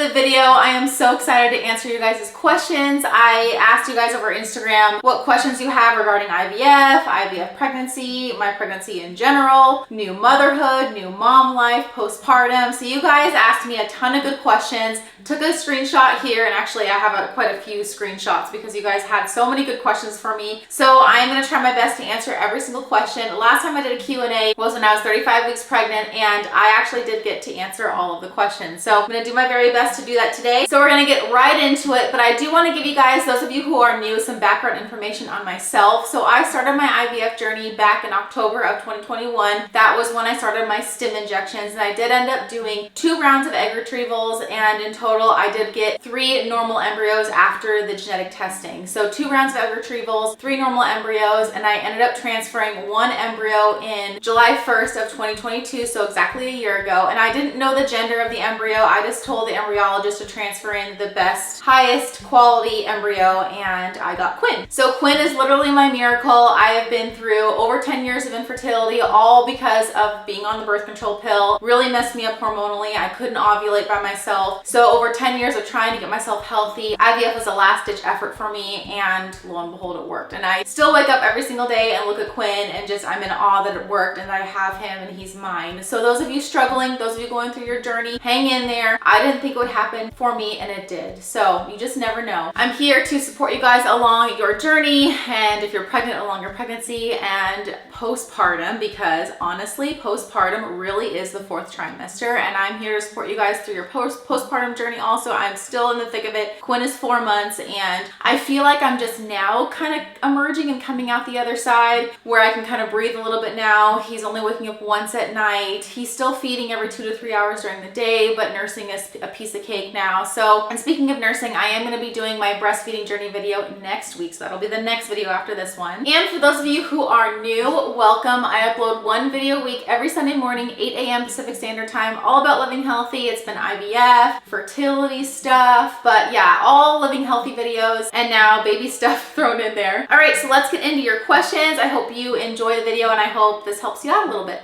the video. I am so excited to answer you guys' questions. I asked you guys over Instagram what questions you have regarding IVF pregnancy, my pregnancy in general, new motherhood, new mom life, postpartum. So you guys asked me a ton of good questions. Took a screenshot here, and actually I have quite a few screenshots because you guys had so many good questions for me. So I'm going to try my best to answer every single question. Last time I did a Q&A was when I was 35 weeks pregnant, and I actually did get to answer all of the questions. So I'm going to do my very best to do that today. So we're going to get right into it, but I do want to give you guys, those of you who are new, some background information on myself. So I started my IVF journey back in October of 2021. That was when I started my stim injections, and I did end up doing 2 rounds of egg retrievals, and in total I did get 3 normal embryos after the genetic testing. So 2 rounds of egg retrievals, 3 normal embryos, and I ended up transferring 1 embryo in July 1st of 2022, so exactly a year ago. And I didn't know the gender of the embryo. I just told the embryologist to transfer in the best, highest quality embryo, and I got Quinn. So Quinn is literally my miracle. I have been through over 10 years of infertility, all because of being on the birth control pill. Really messed me up hormonally. I couldn't ovulate by myself. So over 10 years of trying to get myself healthy, IVF was a last-ditch effort for me, and lo and behold, it worked. And I still wake up every single day and look at Quinn and just, I'm in awe that it worked and that I have him and he's mine. So those of you struggling, those of you going through your journey, hang in there. I didn't think it would happen for me, and it did. So you just never know. I'm here to support you guys along your journey, and if you're pregnant, along your pregnancy and postpartum, because honestly, postpartum really is the 4th trimester, and I'm here to support you guys through your postpartum journey also. I'm still in the thick of it. Quinn is 4 months, and I feel like I'm just now kind of emerging and coming out the other side where I can kind of breathe a little bit now. He's only waking up once at night. He's still feeding every 2 to 3 hours during the day, but nursing is a piece of cake now. So, and speaking of nursing, I am going to be doing my breastfeeding journey video next week, so that'll be the next video after this one. And for those of you who are new, welcome. I upload 1 video a week every Sunday morning, 8 a.m. Pacific Standard Time, all about living healthy. It's been IVF, fertility stuff, but yeah, all living healthy videos, and now baby stuff thrown in there. All right, so let's get into your questions. I hope you enjoy the video, and I hope this helps you out a little bit.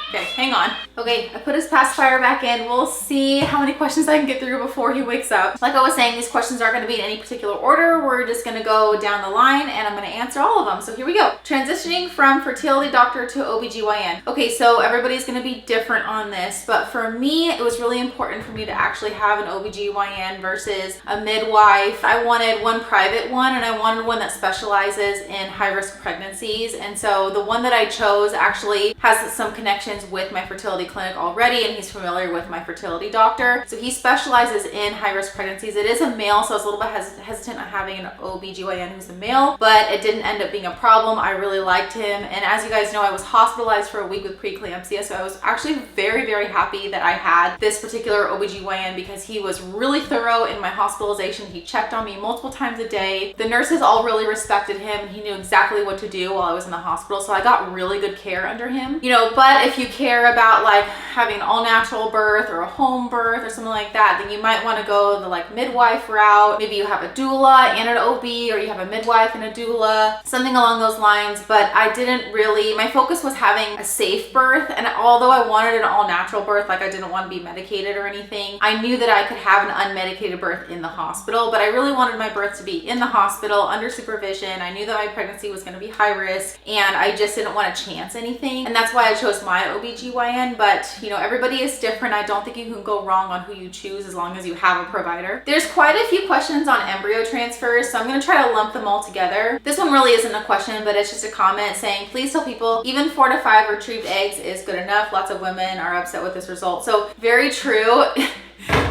Okay, hang on. Okay, I put his pacifier back in. We'll see how many questions I can get through before he wakes up. Like I was saying, these questions aren't going to be in any particular order. We're just going to go down the line, and I'm going to answer all of them. So here we go. Transitioning from fertility doctor to OBGYN. Okay, so everybody's going to be different on this, but for me, it was really important for me to actually have an OBGYN versus a midwife. I wanted one private one, and I wanted one that specializes in high-risk pregnancies. And so the one that I chose actually has some connections with my fertility clinic already, and he's familiar with my fertility doctor. So he specializes in high-risk pregnancies. It is a male, so I was a little bit hesitant on having an OBGYN who's a male, but it didn't end up being a problem. I really liked him, and as you guys know, I was hospitalized for a week with preeclampsia, so I was actually very, very happy that I had this particular OBGYN because he was really thorough in my hospitalization. He checked on me multiple times a day. The nurses all really respected him, and he knew exactly what to do while I was in the hospital, so I got really good care under him. You know, but if you care about like having an all-natural birth or a home birth or something like that, then you might want to go the like midwife route. Maybe you have a doula and an OB, or you have a midwife and a doula, something along those lines. But I didn't really, my focus was having a safe birth, and although I wanted an all-natural birth, like I didn't want to be medicated or anything, I knew that I could have an unmedicated birth in the hospital, but I really wanted my birth to be in the hospital under supervision. I knew that my pregnancy was going to be high risk, and I just didn't want to chance anything, and that's why I chose my OBGYN. But you know, everybody is different. I don't think you can go wrong on who you choose as long as you have a provider. There's quite a few questions on embryo transfers, so I'm going to try to lump them all together. This one really isn't a question, but it's just a comment saying, please tell people even 4 to 5 retrieved eggs is good enough. Lots of women are upset with this result. So very true.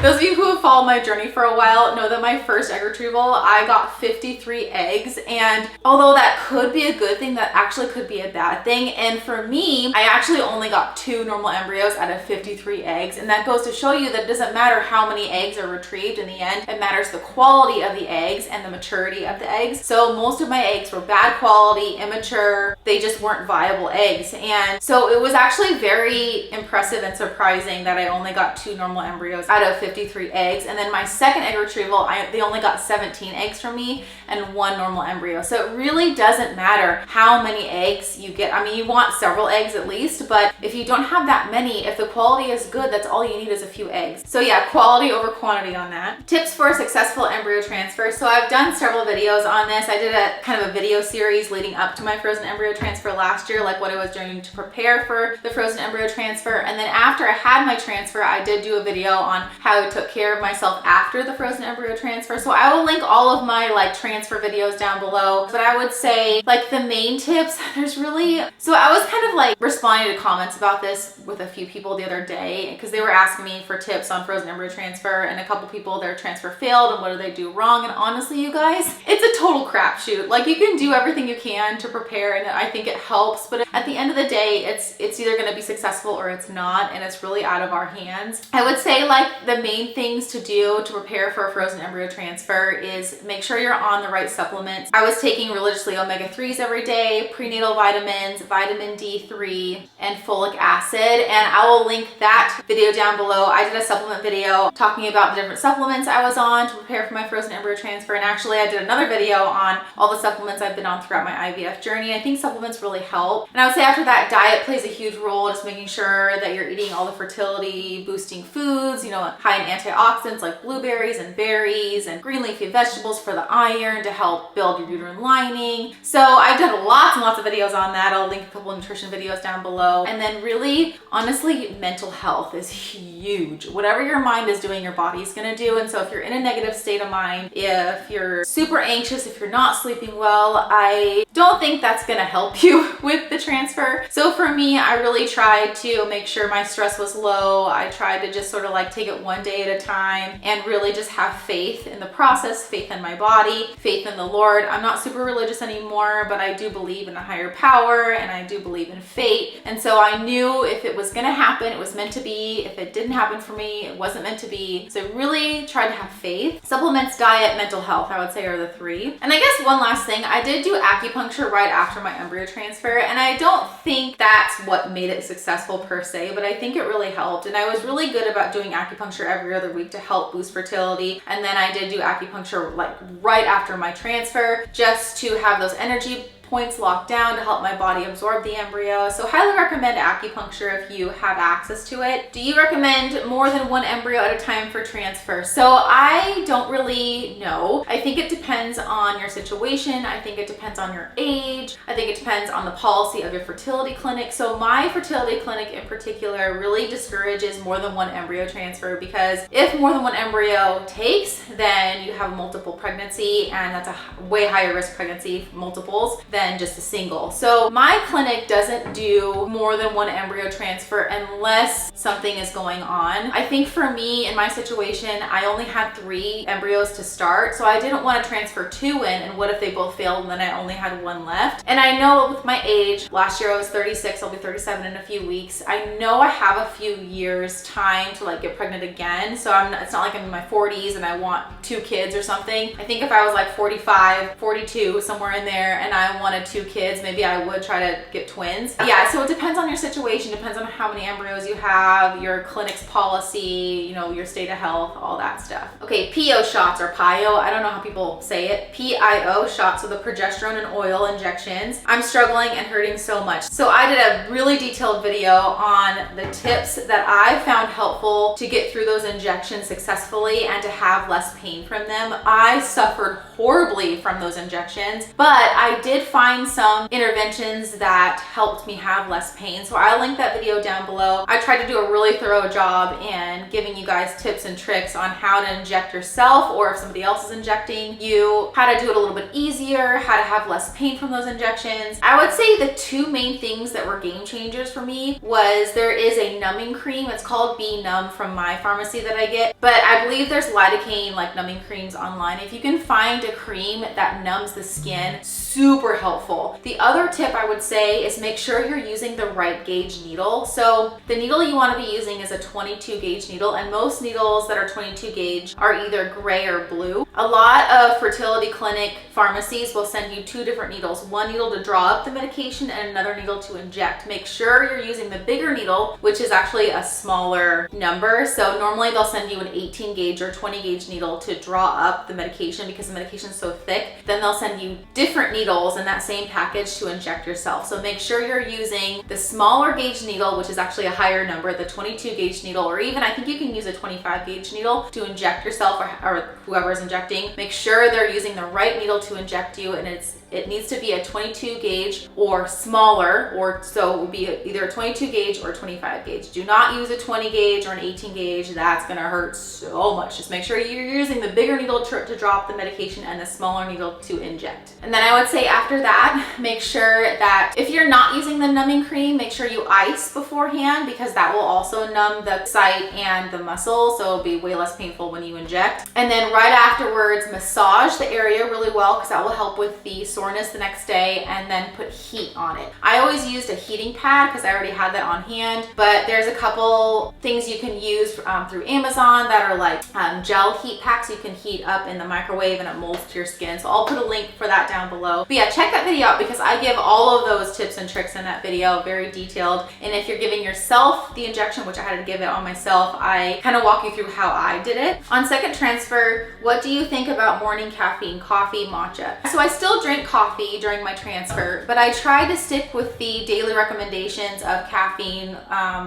Those of you who have followed my journey for a while know that my first egg retrieval, I got 53 eggs. And although that could be a good thing, that actually could be a bad thing. And for me, I actually only got 2 normal embryos out of 53 eggs. And that goes to show you that it doesn't matter how many eggs are retrieved in the end. It matters the quality of the eggs and the maturity of the eggs. So most of my eggs were bad quality, immature. They just weren't viable eggs. And so it was actually very impressive and surprising that I only got 2 normal embryos out of 53 53 eggs. And then my second egg retrieval, they only got 17 eggs from me and 1 normal embryo. So it really doesn't matter how many eggs you get. I mean, you want several eggs at least, but if you don't have that many, if the quality is good, that's all you need is a few eggs. So yeah, quality over quantity on that. Tips for a successful embryo transfer. So I've done several videos on this. I did a kind of a video series leading up to my frozen embryo transfer last year, like what I was doing to prepare for the frozen embryo transfer. And then after I had my transfer, I did do a video on how I took care of myself after the frozen embryo transfer. So I will link all of my like transfer videos down below. But I would say like the main tips, there's really, so I was kind of like responding to comments about this with a few people the other day because they were asking me for tips on frozen embryo transfer, and a couple people, their transfer failed and what do they do wrong. And honestly, you guys, it's a total crapshoot. Like you can do everything you can to prepare and I think it helps, but at the end of the day, it's either going to be successful or it's not, and it's really out of our hands. I would say like the main things to do to prepare for a frozen embryo transfer is make sure you're on the right supplements. I was taking religiously omega-3s every day, prenatal vitamins, vitamin D3, and folic acid, and I will link that video down below. I did a supplement video talking about the different supplements I was on to prepare for my frozen embryo transfer, and actually I did another video on all the supplements I've been on throughout my IVF journey. I think supplements really help, and I would say after that, diet plays a huge role, just making sure that you're eating all the fertility boosting foods, you know, high in antioxidants like blueberries and berries and green leafy vegetables for the iron to help build your uterine lining. So I've done lots and lots of videos on that. I'll link a couple of nutrition videos down below. And then really, honestly, mental health is huge. Whatever your mind is doing, your body is going to do. And so if you're in a negative state of mind, if you're super anxious, if you're not sleeping well, I don't think that's going to help you with the transfer. So for me, I really tried to make sure my stress was low. I tried to just sort of like take it one day at a time and really just have faith in the process, faith in my body, faith in the Lord. I'm not super religious anymore, but I do believe in a higher power and I do believe in fate. And so I knew if it was going to happen, it was meant to be. If it didn't happen for me, it wasn't meant to be. So I really tried to have faith. Supplements, diet, mental health, I would say are the 3. And I guess one last thing, I did do acupuncture right after my embryo transfer, and I don't think that's what made it successful per se, but I think it really helped. And I was really good about doing acupuncture every other week to help boost fertility. And then I did do acupuncture like right after my transfer just to have those energy points locked down to help my body absorb the embryo. So highly recommend acupuncture if you have access to it. Do you recommend more than 1 embryo at a time for transfer? So I don't really know. I think it depends on your situation. I think it depends on your age. I think it depends on the policy of your fertility clinic. So my fertility clinic in particular really discourages more than 1 embryo transfer, because if more than 1 embryo takes, then you have multiple pregnancy, and that's a way higher risk pregnancy, multiples, than just a single. So my clinic doesn't do more than 1 embryo transfer unless something is going on. I think for me, in my situation, I only had 3 embryos to start, so I didn't want to transfer 2 in, and what if they both failed and then I only had 1 left? And I know with my age, last year I was 36, I'll be 37 in a few weeks. I know I have a few years time to like get pregnant again, so it's not like I'm in my 40s and I want 2 kids or something. I think if I was like 45, 42, somewhere in there, and I wanted 2 kids, maybe I would try to get twins. Yeah, so it depends on your situation, depends on how many embryos you have, your clinic's policy, you know, your state of health, all that stuff. Okay, PIO shots, or PIO, I don't know how people say it. PIO shots, so the progesterone and oil injections. I'm struggling and hurting so much. So I did a really detailed video on the tips that I found helpful to get through those injections successfully and to have less pain from them. I suffered horribly from those injections, but I did find some interventions that helped me have less pain. So I'll link that video down below. I tried to do a really thorough job in giving you guys tips and tricks on how to inject yourself, or if somebody else is injecting you, how to do it a little bit easier, how to have less pain from those injections. I would say the 2 main things that were game changers for me was there is a numbing cream. It's called Be Numb from my pharmacy that I get, but I believe there's lidocaine like numbing creams online. If you can find a cream that numbs the skin super helpful. The other tip I would say is make sure you're using the right gauge needle. So the needle you want to be using is a 22 gauge needle, and most needles that are 22 gauge are either gray or blue. A lot of fertility clinic pharmacies will send you two different needles, one needle to draw up the medication and another needle to inject. Make sure you're using the bigger needle, which is actually a smaller number. So normally they'll send you an 18 gauge or 20 gauge needle to draw up the medication because the medication is so thick. Then they'll send you different needles in that same package to inject yourself. So make sure you're using the smaller gauge needle, which is actually a higher number, the 22 gauge needle, or even I think you can use a 25 gauge needle to inject yourself or whoever is injecting. Make sure they're using the right needle to inject you, and it needs to be a 22 gauge or smaller, or so it will be either a 22 gauge or 25 gauge. Do not use a 20 gauge or an 18 gauge. That's gonna hurt so much. Just make sure you're using the bigger needle to drop the medication and the smaller needle to inject. And then I would say after that, make sure that if you're not using the numbing cream, make sure you ice beforehand, because that will also numb the site and the muscle, so it'll be way less painful when you inject. And then right afterwards, massage the area really well, because that will help with the soreness the next day, and then put heat on it. I always used a heating pad because I already had that on hand, but there's a couple things you can use through Amazon that are like gel heat packs you can heat up in the microwave and it molds to your skin. So I'll put a link for that down below. But yeah, check that video out because I give all of those tips and tricks in that video, very detailed. And if you're giving yourself the injection, which I had to give it on myself, I kind of walk you through how I did it. On second transfer, what do you think about morning caffeine, coffee, matcha? So I still drink coffee during my transfer, but I tried to stick with the daily recommendations of caffeine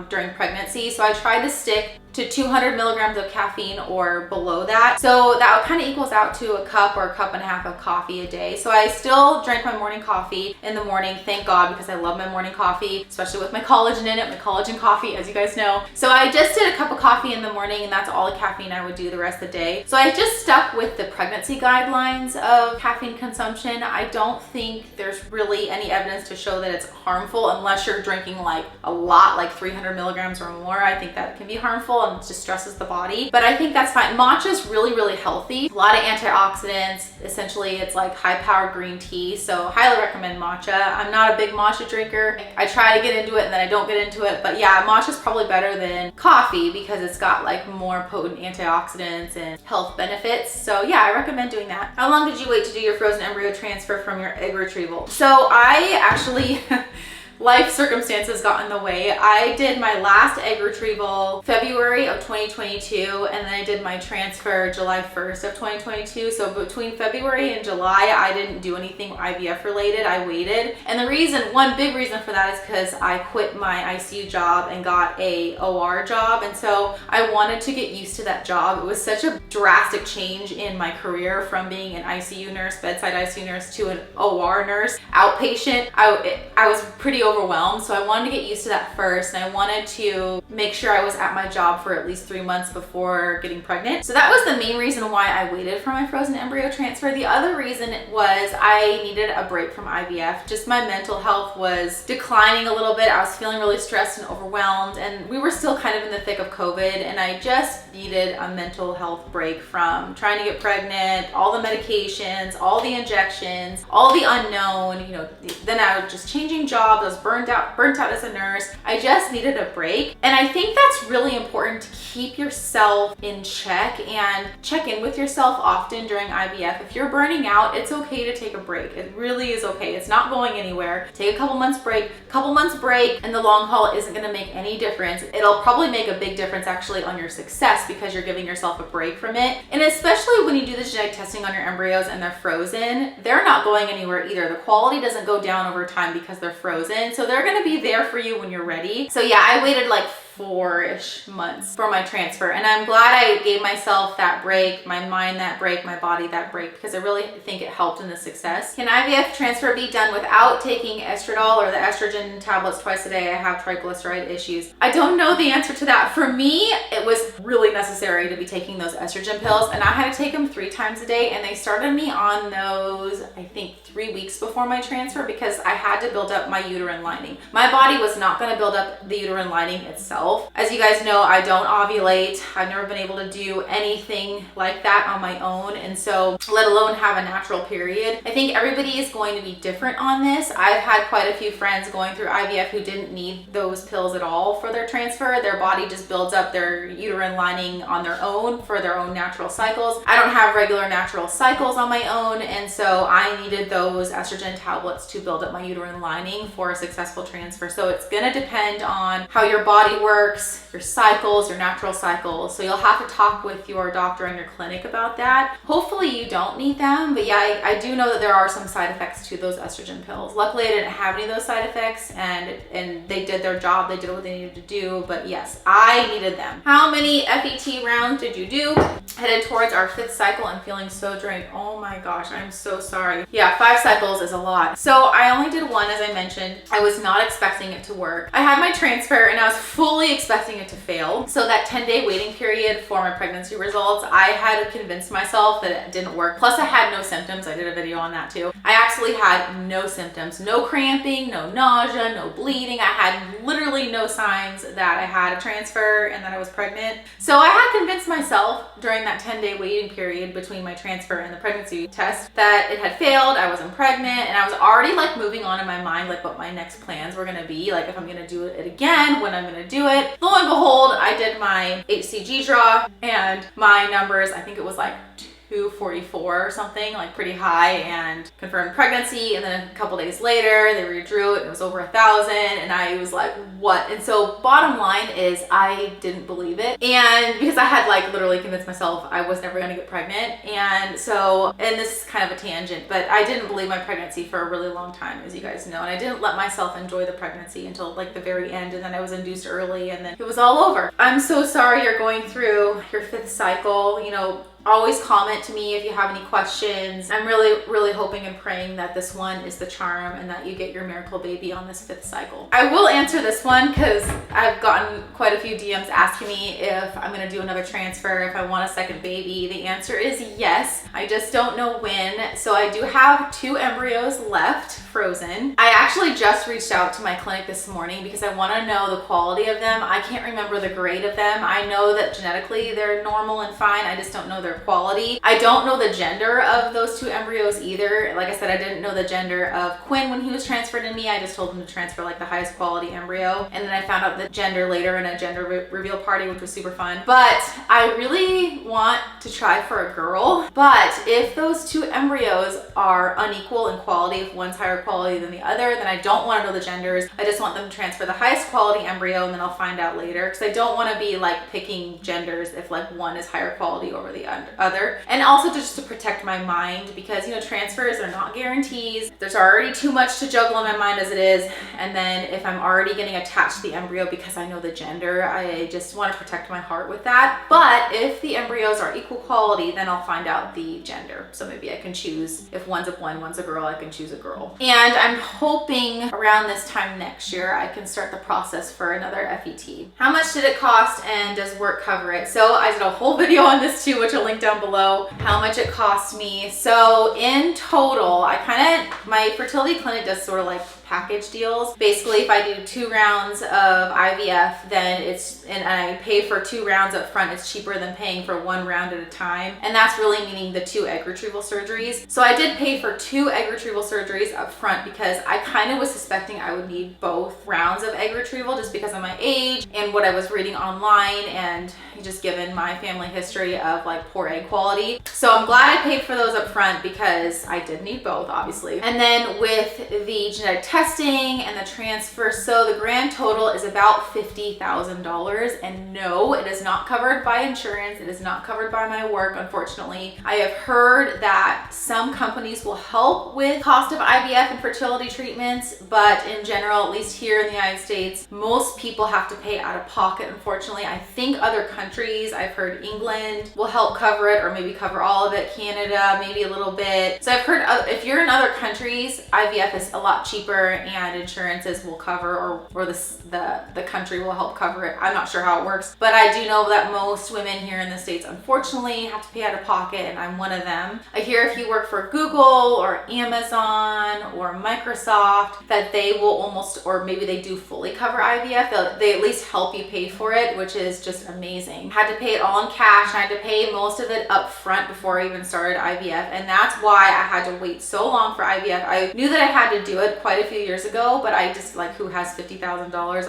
during pregnancy. So I tried to stick to 200 milligrams of caffeine or below that. So that kind of equals out to a cup or a cup and a half of coffee a day. So I still drank my morning coffee in the morning, thank God, because I love my morning coffee, especially with my collagen in it, my collagen coffee, as you guys know. So I just did a cup of coffee in the morning, and that's all the caffeine I would do the rest of the day. So I just stuck with the pregnancy guidelines of caffeine consumption. I don't think there's really any evidence to show that it's harmful unless you're drinking like a lot, like 300 milligrams or more. I think that can be harmful and it just stresses the body, but I think that's fine. Matcha is really, really healthy. A lot of antioxidants. Essentially, it's like high-powered green tea, so highly recommend matcha. I'm not a big matcha drinker. I try to get into it and then I don't get into it, but yeah, matcha is probably better than coffee because it's got like more potent antioxidants and health benefits. So yeah, I recommend doing that. How long did you wait to do your frozen embryo transfer from your egg retrieval? So I actually life circumstances got in the way. I did my last egg retrieval February of 2022, and then I did my transfer July 1st of 2022. So between February and July, I didn't do anything IVF related. I waited. And the reason, one big reason for that is because I quit my ICU job and got a OR job. And so I wanted to get used to that job. It was such a drastic change in my career from being an ICU nurse, bedside ICU nurse, to an OR nurse, outpatient. I was pretty overwhelmed, so I wanted to get used to that first, and I wanted to make sure I was at my job for at least 3 months before getting pregnant. So that was the main reason why I waited for my frozen embryo transfer. The other reason was I needed a break from IVF. Just my mental health was declining a little bit. I was feeling really stressed and overwhelmed, and we were still kind of in the thick of COVID, and I just needed a mental health break from trying to get pregnant, all the medications, all the injections, all the unknown, you know. Then I was just changing jobs. I was burnt out as a nurse. I just needed a break. And I think that's really important, to keep yourself in check and check in with yourself often during IVF. If you're burning out, it's okay to take a break. It really is okay. It's not going anywhere. Take a couple months break, and the long haul isn't gonna make any difference. It'll probably make a big difference actually on your success because you're giving yourself a break from it. And especially when you do the genetic testing on your embryos and they're frozen, they're not going anywhere either. The quality doesn't go down over time because they're frozen. So they're gonna be there for you when you're ready. So yeah, I waited like 4-ish months for my transfer, and I'm glad I gave myself that break, my mind that break, my body that break, because I really think it helped in the success. Can IVF transfer be done without taking estradiol or the estrogen tablets twice a day? I have triglyceride issues. I don't know the answer to that. For me, it was really necessary to be taking those estrogen pills, and I had to take them 3 times a day, and they started me on those, I think, 3 weeks before my transfer because I had to build up my uterine lining. My body was not going to build up the uterine lining itself. myself. As you guys know, I don't ovulate. I've never been able to do anything like that on my own, and so let alone have a natural period. I think everybody is going to be different on this. I've had quite a few friends going through IVF who didn't need those pills at all for their transfer. Their body just builds up their uterine lining on their own for their own natural cycles. I don't have regular natural cycles on my own, and so I needed those estrogen tablets to build up my uterine lining for a successful transfer. So it's gonna depend on how your body works, your cycles, your natural cycles. So you'll have to talk with your doctor and your clinic about that. Hopefully you don't need them, but yeah, I do know that there are some side effects to those estrogen pills. Luckily, I didn't have any of those side effects, and they did their job. They did what they needed to do, but yes, I needed them. How many FET rounds did you do? Headed towards our 5th cycle and feeling so drained. Oh my gosh, I'm so sorry. Yeah, 5 cycles is a lot. So I only did 1, as I mentioned. I was not expecting it to work. I had my transfer and I was fully expecting it to fail. So that 10-day waiting period for my pregnancy results, I had convinced myself that it didn't work. Plus I had no symptoms. I did a video on that too. I actually had no symptoms, no cramping, no nausea, no bleeding. I had literally no signs that I had a transfer and that I was pregnant. So I had convinced myself during that 10-day waiting period between my transfer and the pregnancy test that it had failed, I wasn't pregnant, and I was already like moving on in my mind like what my next plans were gonna be, like if I'm gonna do it again, when I'm gonna do it. Lo and behold, I did my HCG draw and my numbers, I think it was like 244 or something, like pretty high, and confirmed pregnancy. And then a couple days later they redrew it and it was over 1,000, and I was like, what? And so bottom line is I didn't believe it, and because I had like literally convinced myself I was never going to get pregnant. And so, and this is kind of a tangent, but I didn't believe my pregnancy for a really long time, as you guys know, and I didn't let myself enjoy the pregnancy until like the very end, and then I was induced early and then it was all over. I'm so sorry you're going through your 5th cycle. You know, always comment to me if you have any questions. I'm really hoping and praying that this one is the charm and that you get your miracle baby on this 5th cycle. I will answer this one because I've gotten quite a few DMs asking me if I'm gonna do another transfer, if I want a second baby. The answer is yes. I just don't know when. So I do have 2 embryos left, frozen. I actually just reached out to my clinic this morning because I want to know the quality of them. I can't remember the grade of them. I know that genetically they're normal and fine. I just don't know their quality. I don't know the gender of those 2 embryos either. Like I said, I didn't know the gender of Quinn when he was transferred to me. I just told him to transfer like the highest quality embryo, and then I found out the gender later in a gender reveal party, which was super fun. But I really want to try for a girl. But if those 2 embryos are unequal in quality, if one's higher quality than the other, then I don't want to know the genders. I just want them to transfer the highest quality embryo, and then I'll find out later, because I don't want to be like picking genders if like one is higher quality over the other. And also just to protect my mind, because you know, transfers are not guarantees. There's already too much to juggle in my mind as it is, and then if I'm already getting attached to the embryo because I know the gender, I just want to protect my heart with that. But if the embryos are equal quality, then I'll find out the gender. So maybe I can choose, if one's a boy and one's a girl, I can choose a girl. And I'm hoping around this time next year I can start the process for another FET. How much did it cost and does work cover it? So I did a whole video on this too, which I'll link down below, how much it cost me. So in total, my fertility clinic does sort of like package deals. Basically, if I do 2 rounds of IVF, then and I pay for 2 rounds up front, it's cheaper than paying for 1 round at a time. And that's really meaning the 2 egg retrieval surgeries. So I did pay for 2 egg retrieval surgeries up front because I kind of was suspecting I would need both rounds of egg retrieval just because of my age and what I was reading online, and just given my family history of like poor egg quality. So I'm glad I paid for those up front because I did need both, obviously. And then with the genetic testing and the transfer, so the grand total is about $50,000. And no, it is not covered by insurance. It is not covered by my work, unfortunately. I have heard that some companies will help with cost of IVF and fertility treatments, but in general, at least here in the United States, most people have to pay out of pocket, unfortunately. I think other countries, I've heard England will help cover it, or maybe cover all of it, Canada, maybe a little bit. So I've heard if you're in other countries, IVF is a lot cheaper together and insurances will cover, or the country will help cover it. I'm not sure how it works, but I do know that most women here in the States unfortunately have to pay out of pocket, and I'm one of them. I hear if you work for Google or Amazon or Microsoft that they will almost, or maybe they do fully cover IVF. They at least help you pay for it, which is just amazing. I had to pay it all in cash, and I had to pay most of it up front before I even started IVF, and that's why I had to wait so long for IVF. I knew that I had to do it quite a few years ago, but I just, like, who has $50,000?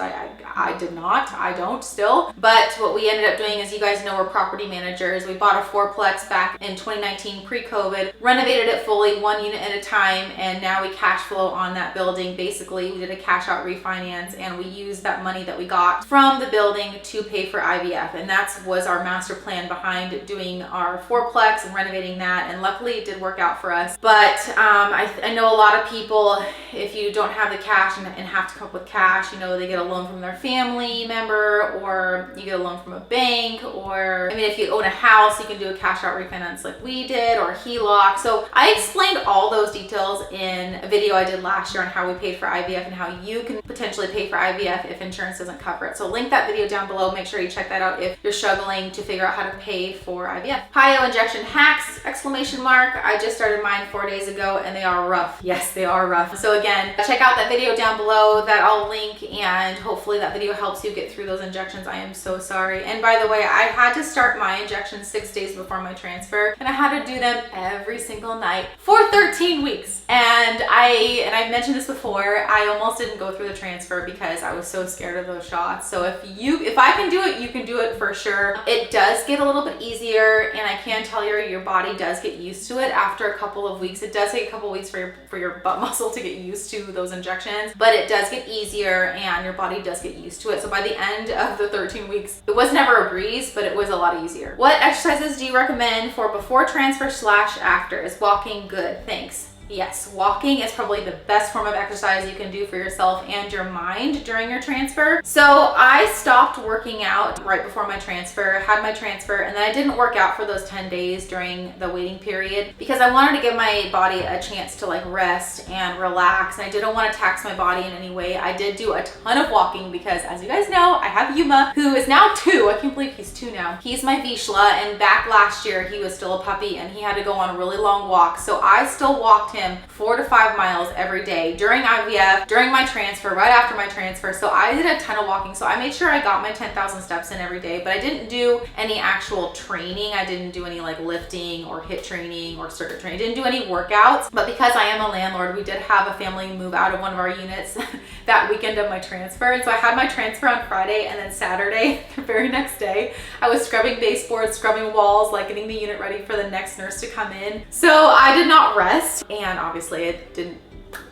I did not. I don't still. But what we ended up doing is, you guys know we're property managers. We bought a fourplex back in 2019 pre-COVID, renovated it fully, 1 unit at a time, and now we cash flow on that building. Basically, we did a cash out refinance, and we used that money that we got from the building to pay for IVF, and that was our master plan behind doing our fourplex and renovating that, and luckily it did work out for us. But I know a lot of people, if you don't have the cash and have to come up with cash, you know, they get a loan from their family member, or you get a loan from a bank, or, I mean, if you own a house, you can do a cash out refinance like we did, or HELOC. So I explained all those details in a video I did last year on how we paid for IVF and how you can potentially pay for IVF if insurance doesn't cover it. So link that video down below. Make sure you check that out if you're struggling to figure out how to pay for IVF. PIO injection hacks, exclamation mark. I just started mine 4 days ago, and they are rough. Yes, they are rough. So again, check out that video down below that I'll link, and hopefully that video helps you get through those injections. I am so sorry. And by the way, I had to start my injections 6 days before my transfer, and I had to do them every single night for 13 weeks. And I've mentioned this before, I almost didn't go through the transfer because I was so scared of those shots. So if I can do it, you can do it for sure. It does get a little bit easier, and I can tell you, your body does get used to it after a couple of weeks. It does take a couple of weeks for your butt muscle to get used to those injections, but it does get easier and your body does get used to it. So by the end of the 13 weeks, it was never a breeze, but it was a lot easier. What exercises do you recommend for before transfer / after? Is walking good? Thanks. Yes, walking is probably the best form of exercise you can do for yourself and your mind during your transfer. So I stopped working out right before my transfer, had my transfer, and then I didn't work out for those 10 days during the waiting period because I wanted to give my body a chance to like rest and relax, and I didn't want to tax my body in any way. I did do a ton of walking because, as you guys know, I have Yuma, who is now 2. I can't believe he's 2 now. He's my Vishla, and back last year he was still a puppy and he had to go on really long walks. So I still walked him 4 to 5 miles every day during IVF, during my transfer, right after my transfer. So I did a ton of walking. So I made sure I got my 10,000 steps in every day, but I didn't do any actual training. I didn't do any like lifting or HIIT training or circuit training. I didn't do any workouts, but because I am a landlord, we did have a family move out of one of our units that weekend of my transfer. And so I had my transfer on Friday, and then Saturday, the very next day, I was scrubbing baseboards, scrubbing walls, like getting the unit ready for the next nurse to come in. So I did not rest, and obviously it didn't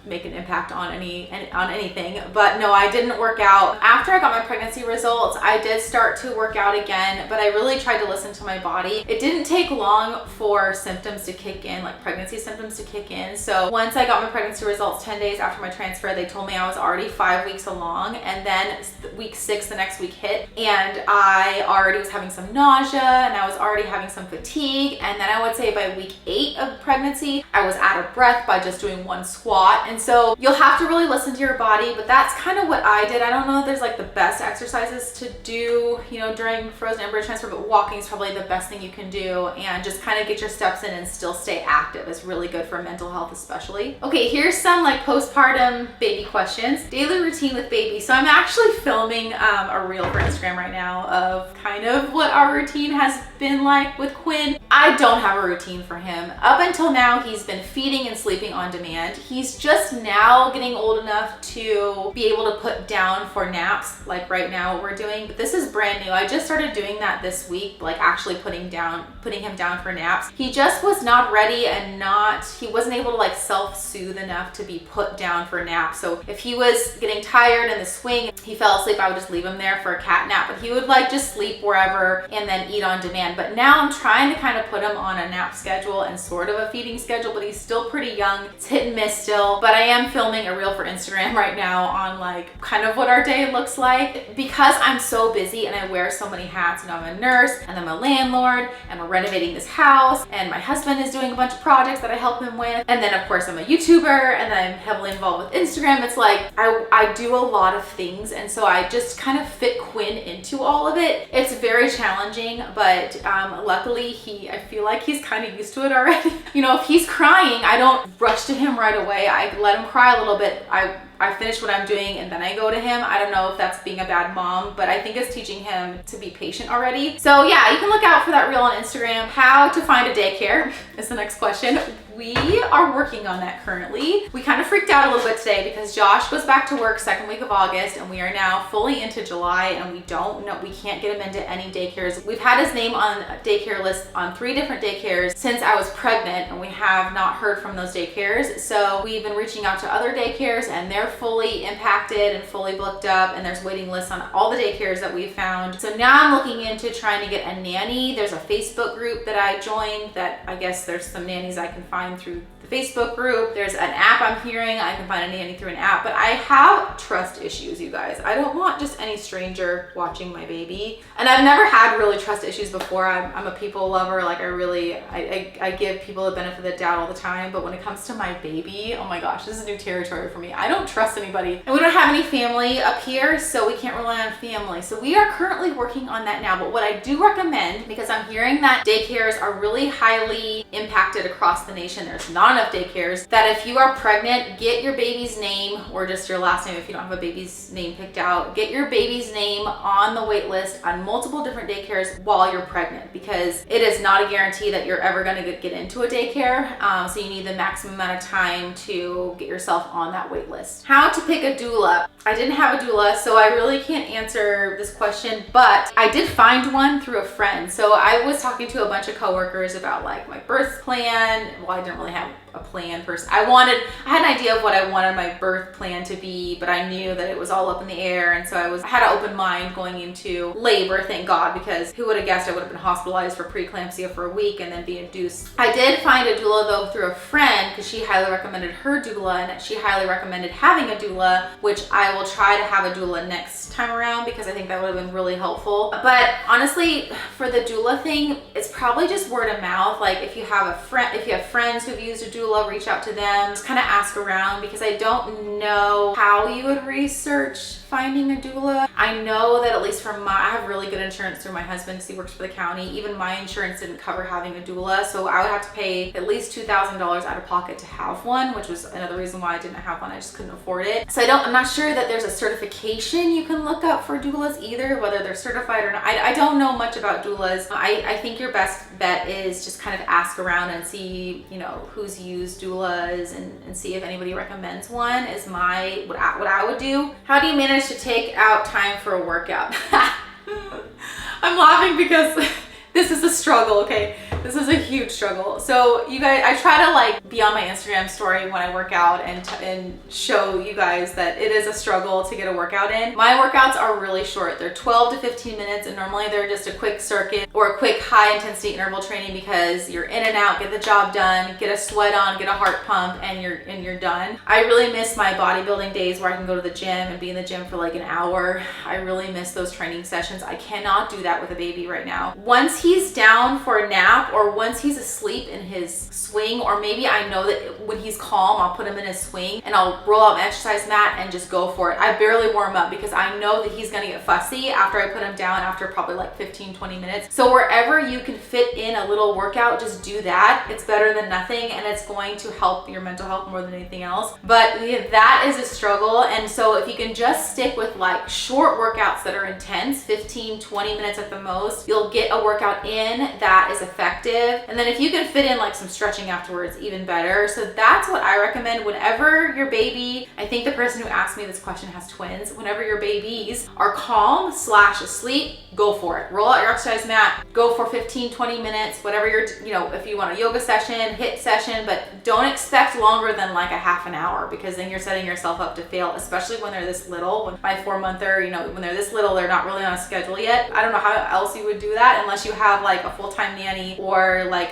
make an impact on anything, but no, I didn't work out. After I got my pregnancy results, I did start to work out again, but I really tried to listen to my body. It didn't take long for symptoms to kick in, like pregnancy symptoms to kick in. So once I got my pregnancy results 10 days after my transfer, they told me I was already 5 weeks along, and then week 6, the next week hit, and I already was having some nausea, and I was already having some fatigue, and then I would say by week 8 of pregnancy, I was out of breath by just doing one squat. And so you'll have to really listen to your body, but that's kind of what I did. I don't know if there's like the best exercises to do, you know, during frozen embryo transfer, but walking is probably the best thing you can do, and just kind of get your steps in and still stay active is really good for mental health especially. Okay, here's some like postpartum baby questions. Daily routine with baby. So I'm actually filming a reel for Instagram right now of kind of what our routine has been like with Quinn. I don't have a routine for him. Up until now, he's been feeding and sleeping on demand. He's just now getting old enough to be able to put down for naps, like right now what we're doing, but this is brand new. I just started doing that this week, like actually putting him down for naps. He just was not ready, and he wasn't able to like self-soothe enough to be put down for naps. So if he was getting tired in the swing, he fell asleep, I would just leave him there for a cat nap, but he would like just sleep wherever and then eat on demand. But now I'm trying to kind of put him on a nap schedule and sort of a feeding schedule, but he's still pretty young. It's hit and miss still, but but I am filming a reel for Instagram right now on like kind of what our day looks like, because I'm so busy and I wear so many hats. You know, I'm a nurse and I'm a landlord and we're renovating this house and my husband is doing a bunch of projects that I help him with. And then of course I'm a YouTuber and then I'm heavily involved with Instagram. It's like I do a lot of things, and so I just kind of fit Quinn into all of it. It's very challenging, but luckily I feel like he's kind of used to it already. You know, if he's crying, I don't rush to him right away. I let him cry a little bit. I finish what I'm doing and then I go to him. I don't know if that's being a bad mom, but I think it's teaching him to be patient already. So yeah, you can look out for that reel on Instagram. How to find a daycare is the next question. We are working on that currently. We kind of freaked out a little bit today because Josh goes back to work second week of August and we are now fully into July and we can't get him into any daycares. We've had his name on a daycare list on 3 different daycares since I was pregnant, and we have not heard from those daycares. So we've been reaching out to other daycares and they're fully impacted and fully booked up, and there's waiting lists on all the daycares that we've found. So now I'm looking into trying to get a nanny. There's a Facebook group that I joined that I guess there's some nannies I can find through the Facebook group. There's an app I'm hearing I can find a nanny through an app, but I have trust issues, you guys. I don't want just any stranger watching my baby. And I've never had really trust issues before. I'm a people lover. Like I give people the benefit of the doubt all the time, but when it comes to my baby, oh my gosh, this is new territory for me. I don't trust anybody. And we don't have any family up here, so we can't rely on family. So we are currently working on that now. But what I do recommend, because I'm hearing that daycares are really highly impacted across the nation, there's not enough daycares, that if you are pregnant, get your baby's name, or just your last name if you don't have a baby's name picked out, get your baby's name on the wait list on multiple different daycares while you're pregnant, because it is not a guarantee that you're ever going to get into a daycare. So you need the maximum amount of time to get yourself on that wait list. How to pick a doula. I didn't have a doula, so I really can't answer this question, but I did find one through a friend. So I was talking to a bunch of coworkers about like my birth plan. Well, I didn't really have a plan person. I had an idea of what I wanted my birth plan to be, but I knew that it was all up in the air, and so I had an open mind going into labor, thank God, because who would have guessed I would have been hospitalized for preeclampsia for a week and then be induced. I did find a doula though through a friend, because she highly recommended her doula, and she highly recommended having a doula, which I will try to have a doula next time around because I think that would have been really helpful. But honestly, for the doula thing, it's probably just word of mouth. Like if you have friends who've used a doula, reach out to them, just kind of ask around, because I don't know how you would research finding a doula. I know that at least I have really good insurance through my husband because he works for the county. Even my insurance didn't cover having a doula, so I would have to pay at least $2,000 out of pocket to have one, which was another reason why I didn't have one. I just couldn't afford it. So I'm not sure that there's a certification you can look up for doulas either, whether they're certified or not. I don't know much about doulas. I think your best bet is just kind of ask around and see, you know, who's used doulas and see if anybody recommends one is what I would do. How do you manage to take out time for a workout? I'm laughing because this is a struggle, okay? This is a huge struggle. So you guys, I try to like be on my Instagram story when I work out and show you guys that it is a struggle to get a workout in. My workouts are really short. They're 12 to 15 minutes, and normally they're just a quick circuit or a quick high intensity interval training, because you're in and out, get the job done, get a sweat on, get a heart pump, and you're done. I really miss my bodybuilding days where I can go to the gym and be in the gym for like an hour. I really miss those training sessions. I cannot do that with a baby right now. Once he's down for a nap, or once he's asleep in his swing, or maybe I know that when he's calm, I'll put him in his swing and I'll roll out an exercise mat and just go for it. I barely warm up because I know that he's gonna get fussy after I put him down after probably like 15-20 minutes. So wherever you can fit in a little workout, just do that. It's better than nothing, and it's going to help your mental health more than anything else. But that is a struggle, and so if you can just stick with like short workouts that are intense, 15-20 minutes at the most, you'll get a workout in that is effective. And then if you can fit in like some stretching afterwards, even better. So that's what I recommend whenever your baby, I think the person who asked me this question has twins, whenever your babies are calm / asleep, go for it. Roll out your exercise mat, go for 15-20 minutes, whatever if you want a yoga session, HIIT session, but don't expect longer than like a half an hour, because then you're setting yourself up to fail, especially when they're this little. When my 4-monther, when they're this little, they're not really on a schedule yet. I don't know how else you would do that unless you have like a full-time nanny or like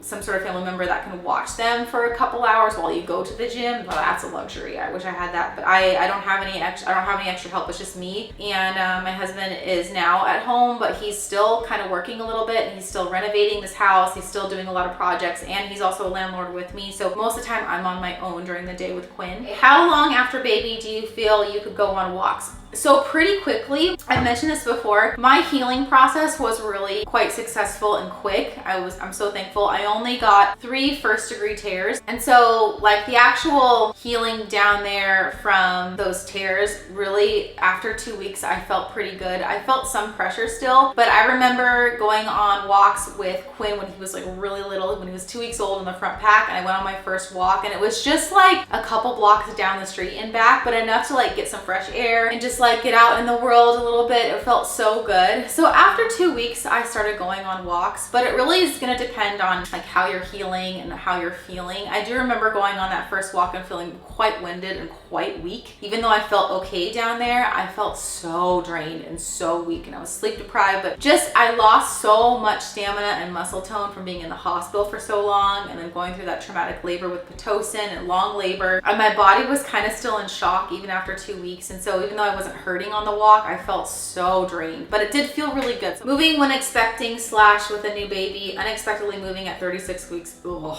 some sort of family member that can watch them for a couple hours while you go to the gym, well, that's a luxury. I wish I had that, but I don't have any extra help. It's just me, and my husband is now at home, but he's still kind of working a little bit, and he's still renovating this house. He's still doing a lot of projects, and he's also a landlord with me. So most of the time I'm on my own during the day with Quinn. How long after baby do you feel you could go on walks? So pretty quickly. I mentioned this before. My healing process was really quite successful and quick. I'm so thankful. I only got 3 first-degree tears. And so like the actual healing down there from those tears, really after 2 weeks, I felt pretty good. I felt some pressure still, but I remember going on walks with Quinn when he was like really little, when he was 2 weeks old in the front pack, and I went on my first walk, and it was just like a couple blocks down the street and back, but enough to like get some fresh air and just like get out in the world a little bit. It felt so good. So after 2 weeks, I started going on walks, but it really is going to depend on like how you're healing and how you're feeling. I do remember going on that first walk and feeling quite winded and quite weak. Even though I felt okay down there, I felt so drained and so weak, and I was sleep deprived, but just I lost so much stamina and muscle tone from being in the hospital for so long, and then going through that traumatic labor with Pitocin and long labor. And my body was kind of still in shock even after 2 weeks, and so even though I wasn't hurting on the walk, I felt so drained, but it did feel really good. So moving when expecting / with a new baby, unexpectedly moving at 36 weeks. Ugh,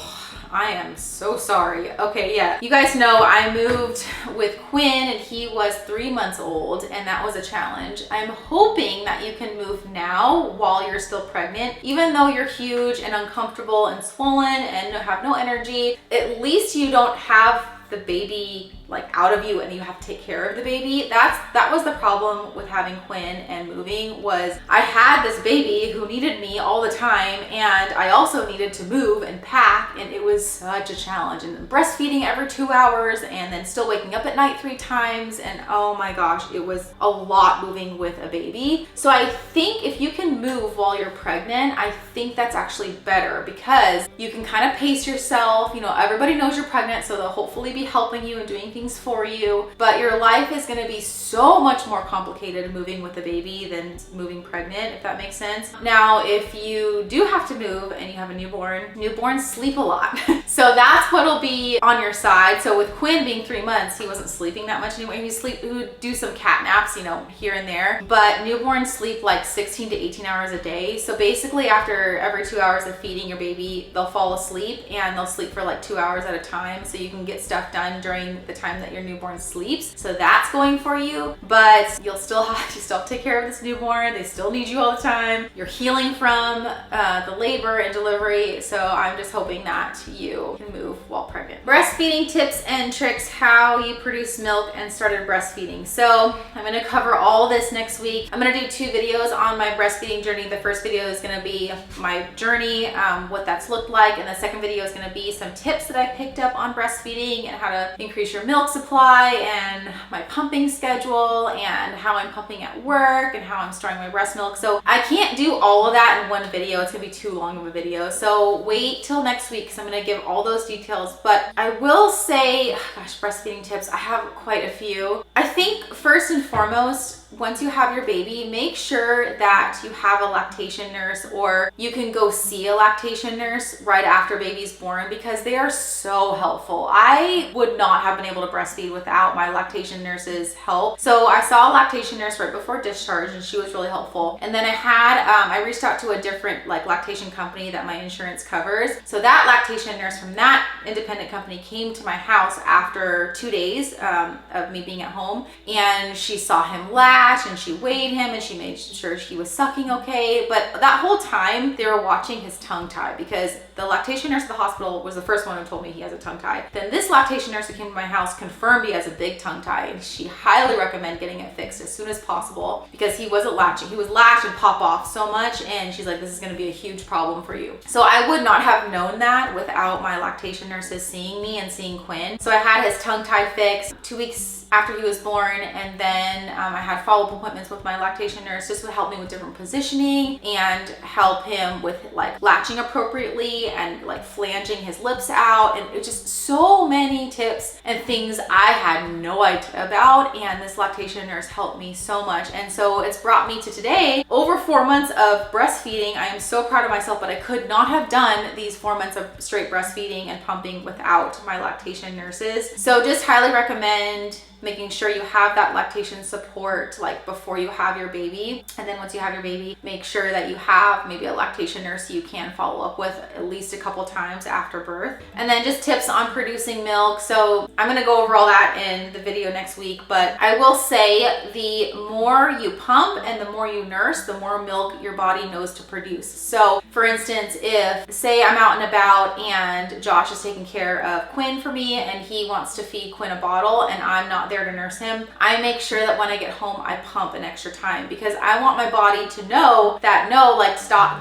I am so sorry. Okay, yeah. You guys know I moved with Quinn and he was 3 months old, and that was a challenge. I'm hoping that you can move now while you're still pregnant. Even though you're huge and uncomfortable and swollen and have no energy, at least you don't have the baby like out of you and you have to take care of the baby. That was the problem with having Quinn and moving, was I had this baby who needed me all the time, and I also needed to move and pack, and it was such a challenge. And then breastfeeding every 2 hours, and then still waking up at night 3 times, and oh my gosh, it was a lot moving with a baby. So I think if you can move while you're pregnant, I think that's actually better, because you can kind of pace yourself. You know, everybody knows you're pregnant, so they'll hopefully be helping you and doing things for you, but your life is going to be so much more complicated moving with a baby than moving pregnant, if that makes sense. Now, if you do have to move and you have a newborns sleep a lot. So that's what'll be on your side. So with Quinn being 3 months, he wasn't sleeping that much anyway. He would do some cat naps, you know, here and there, but newborns sleep like 16 to 18 hours a day. So basically after every 2 hours of feeding your baby, they'll fall asleep, and they'll sleep for like 2 hours at a time, so you can get stuff done during the time that your newborn sleeps. So that's going for you, but you'll still have to take care of this newborn. They still need you all the time. You're healing from the labor and delivery, so I'm just hoping that you can move while pregnant. Breastfeeding tips and tricks, how you produce milk and started breastfeeding. So I'm going to cover all this next week. I'm going to do 2 videos on my breastfeeding journey. The first video is going to be my journey, what that's looked like, and the second video is going to be some tips that I picked up on breastfeeding and how to increase your milk supply, and my pumping schedule, and how I'm pumping at work, and how I'm storing my breast milk. So I can't do all of that in one video. It's gonna be too long of a video. So wait till next week, because I'm gonna give all those details. But I will say, gosh, breastfeeding tips, I have quite a few. I think first and foremost, once you have your baby, make sure that you have a lactation nurse, or you can go see a lactation nurse right after baby's born, because they are so helpful. I would not have been able to breastfeed without my lactation nurse's help. So I saw a lactation nurse right before discharge, and she was really helpful. And then I reached out to a different like lactation company that my insurance covers. So that lactation nurse from that independent company came to my house after 2 days of me being at home, and she saw him latch, and she weighed him, and she made sure he was sucking okay. But that whole time they were watching his tongue tie, because the lactation nurse at the hospital was the first one who told me he has a tongue tie. Then this lactation nurse who came to my house confirmed he has a big tongue tie, and she highly recommended getting it fixed as soon as possible, because he wasn't latching. He was latch and pop off so much, and she's like, this is going to be a huge problem for you. So I would not have known that without my lactation nurses seeing me and seeing Quinn. So I had his tongue tie fixed. 2 weeks after he was born. And then I had follow-up appointments with my lactation nurse just to help me with different positioning and help him with like latching appropriately and like flanging his lips out. And it just so many tips and things I had no idea about. And this lactation nurse helped me so much. And so it's brought me to today, over 4 months of breastfeeding. I am so proud of myself, but I could not have done these 4 months of straight breastfeeding and pumping without my lactation nurses. So just highly recommend making sure you have that lactation support like before you have your baby. And then once you have your baby, make sure that you have maybe a lactation nurse you can follow up with at least a couple times after birth. And then just tips on producing milk. So I'm gonna go over all that in the video next week, but I will say the more you pump and the more you nurse, the more milk your body knows to produce. So for instance, if say I'm out and about and Josh is taking care of Quinn for me and he wants to feed Quinn a bottle and I'm not there to nurse him, I make sure that when I get home, I pump an extra time because I want my body to know that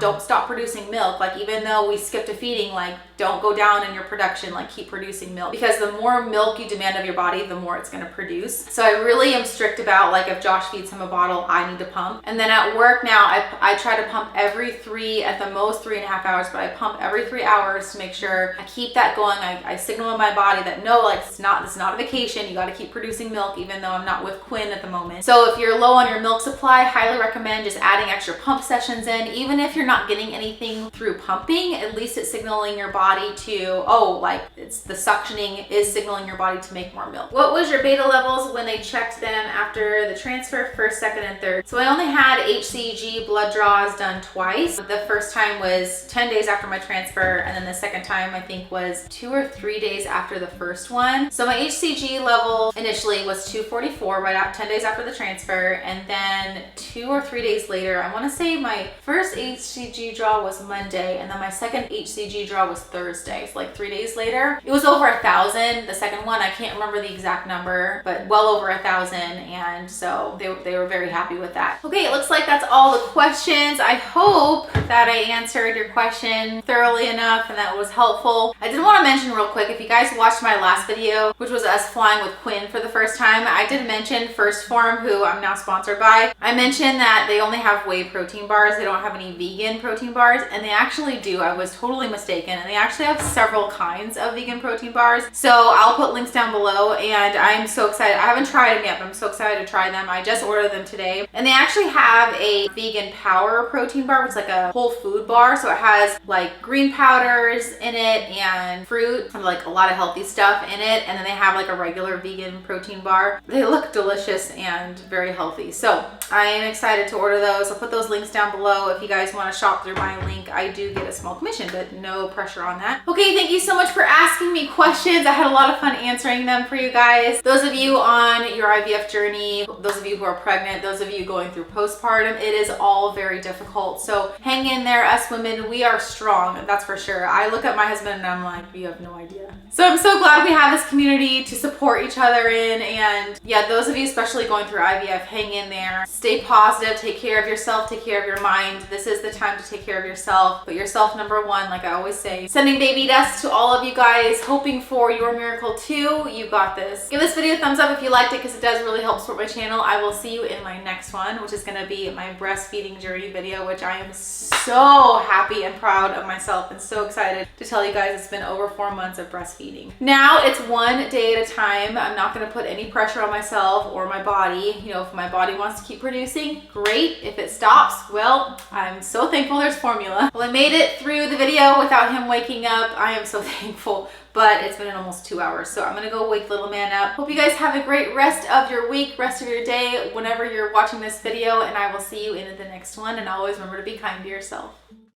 don't stop producing milk. Like even though we skipped a feeding, like don't go down in your production, like keep producing milk, because the more milk you demand of your body, the more it's going to produce. So I really am strict about like if Josh feeds him a bottle, I need to pump. And then at work now, I try to pump every at the most 3.5 hours, but I pump every 3 hours to make sure I keep that going. I signal in my body that no, like this is not a vacation. You got to keep producing milk even though I'm not with Quinn at the moment. So if you're low on your milk supply, highly recommend just adding extra pump sessions in. Even if you're not getting anything through pumping, at least it's signaling your body to, oh, like it's the suctioning is signaling your body to make more milk. What was your beta levels when they checked them after the transfer, first, second, and third? So I only had HCG blood draws done twice. The first time was 10 days after my transfer, and then the second time I think was 2 or 3 days after the first one. So my HCG level initially was 244 right out 10 days after the transfer, and then 2 or 3 days later, I want to say my first HCG draw was Monday, and then my second HCG draw was Thursday. So like 3 days later, it was over 1,000. The second one, I can't remember the exact number, but well over 1,000, and so they were very happy with that. Okay, it looks like that's all the questions. I hope that I answered your question thoroughly enough and that was helpful. I did want to mention real quick, if you guys watched my last video, which was us flying with Quinn for the first time, I did mention First Phorm, who I'm now sponsored by. I mentioned that they only have whey protein bars. They don't have any vegan protein bars, and they actually do. I was totally mistaken, and they actually have several kinds of vegan protein bars. So I'll put links down below, and I'm so excited. I haven't tried them yet, but I'm so excited to try them. I just ordered them today, and they actually have a vegan power protein bar, which is like a whole food bar. So it has like green powders in it and fruit and like a lot of healthy stuff in it. And then they have like a regular vegan protein bar. They look delicious and very healthy. So I am excited to order those. I'll put those links down below. If you guys want to shop through my link, I do get a small commission, but no pressure on that. Okay, thank you so much for asking me questions. I had a lot of fun answering them for you guys. Those of you on your IVF journey, those of you who are pregnant, those of you going through postpartum, it is all very difficult. So hang in there. Us women, we are strong, that's for sure. I look at my husband and I'm like, you have no idea. So I'm so glad we have this community to support each other in. And yeah, those of you especially going through IVF, hang in there. Stay positive, take care of yourself, take care of your mind. This is the time to take care of yourself. Put yourself number one, like I always say. Sending baby dust to all of you guys, hoping for your miracle too. You got this. Give this video a thumbs up if you liked it, because it does really help support my channel. I will see you in my next one, which is going to be my breastfeeding journey video, which I am so happy and proud of myself and so excited to tell you guys it's been over 4 months of breastfeeding. Now it's one day at a time. I'm not going to put any pressure on myself or my body. You know, if my body wants to keep producing, great. If it stops, well, I'm so thankful there's formula. Well, I made it through the video without him waking up. I am so thankful. But it's been almost 2 hours, so I'm gonna go wake little man up. Hope you guys have a great rest of your week, rest of your day, whenever you're watching this video, and I will see you in the next one. And always remember to be kind to yourself.